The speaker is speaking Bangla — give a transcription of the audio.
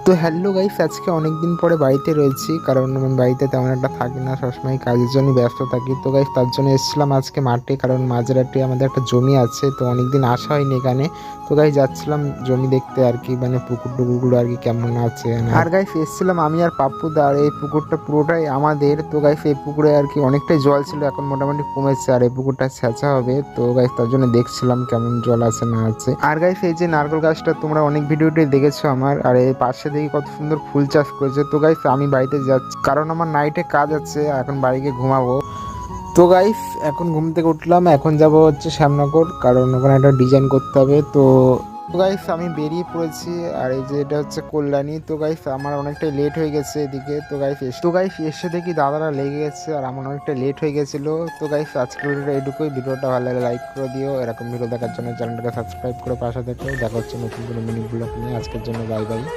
তো হ্যালো গাইস, আজকে অনেক দিন পরে বাড়িতে রয়েছি, কারণ আমি বাড়িতে তেমন একটা থাকি না, সবসময় কাজের জন্য ব্যস্ত থাকি। তো গাইস তার জন্য এসেছিলাম আজকে মাঠে, কারণ মাঝরাতে আমাদের একটা জমি আছে, তো অনেকদিন আসা হয়নি এখানে। তো গাইস যাচ্ছিলাম জমি দেখতে আর কি, মানে পুকুর টুকুরগুলো আর কি কেমন আছে। আর গাইস এসেছিলাম আমি আর পাপ্পুদা, আর এই পুকুরটা পুরোটাই আমাদের। তো গাইস এই পুকুরে আর কি অনেকটাই জল ছিল, এখন মোটামুটি কমেছে, আর এই পুকুরটা ছেঁচা হবে। তো গাইস তার জন্য দেখছিলাম কেমন জল আছে না আছে। আর গাইস এই যে নারকেল গাছটা তোমরা অনেক ভিডিওতে দেখেছো আমার, আর এই পাশে দেখি কত সুন্দর ফুল চাষ করেছে। তো গাইস আমি বাড়িতে যাচ্ছি, কারণ আমার নাইটে কাজ আছে, এখন বাড়ি গিয়ে ঘুমাবো। তো গাইস এখন ঘুম থেকে উঠলাম, এখন যাব হচ্ছে শ্যামনগর, কারণ ওখানে একটা ডিজাইন করতে হবে। তো গাইস আমি বেরিয়ে পড়েছি, আর এই যে এটা হচ্ছে কল্যাণী। তো গাইস আমার অনেকটাই লেট হয়ে গেছে এদিকে। তো গাইস এসে দেখি দাদারা লেগে গেছে, আর আমার অনেকটা লেট হয়ে গেছিল। তো গাইস আজকের ভিডিওটা এইটুকুই। ভিডিওটা ভালো লাগে লাইক করে দিও, এরকম ভিডিও দেখার জন্য চ্যানেলটাকে সাবস্ক্রাইব করে পাশে থেকো। দেখা হচ্ছে নতুন কোনো মিনি ব্লগ নিয়ে। আজকের জন্য বাই বাই।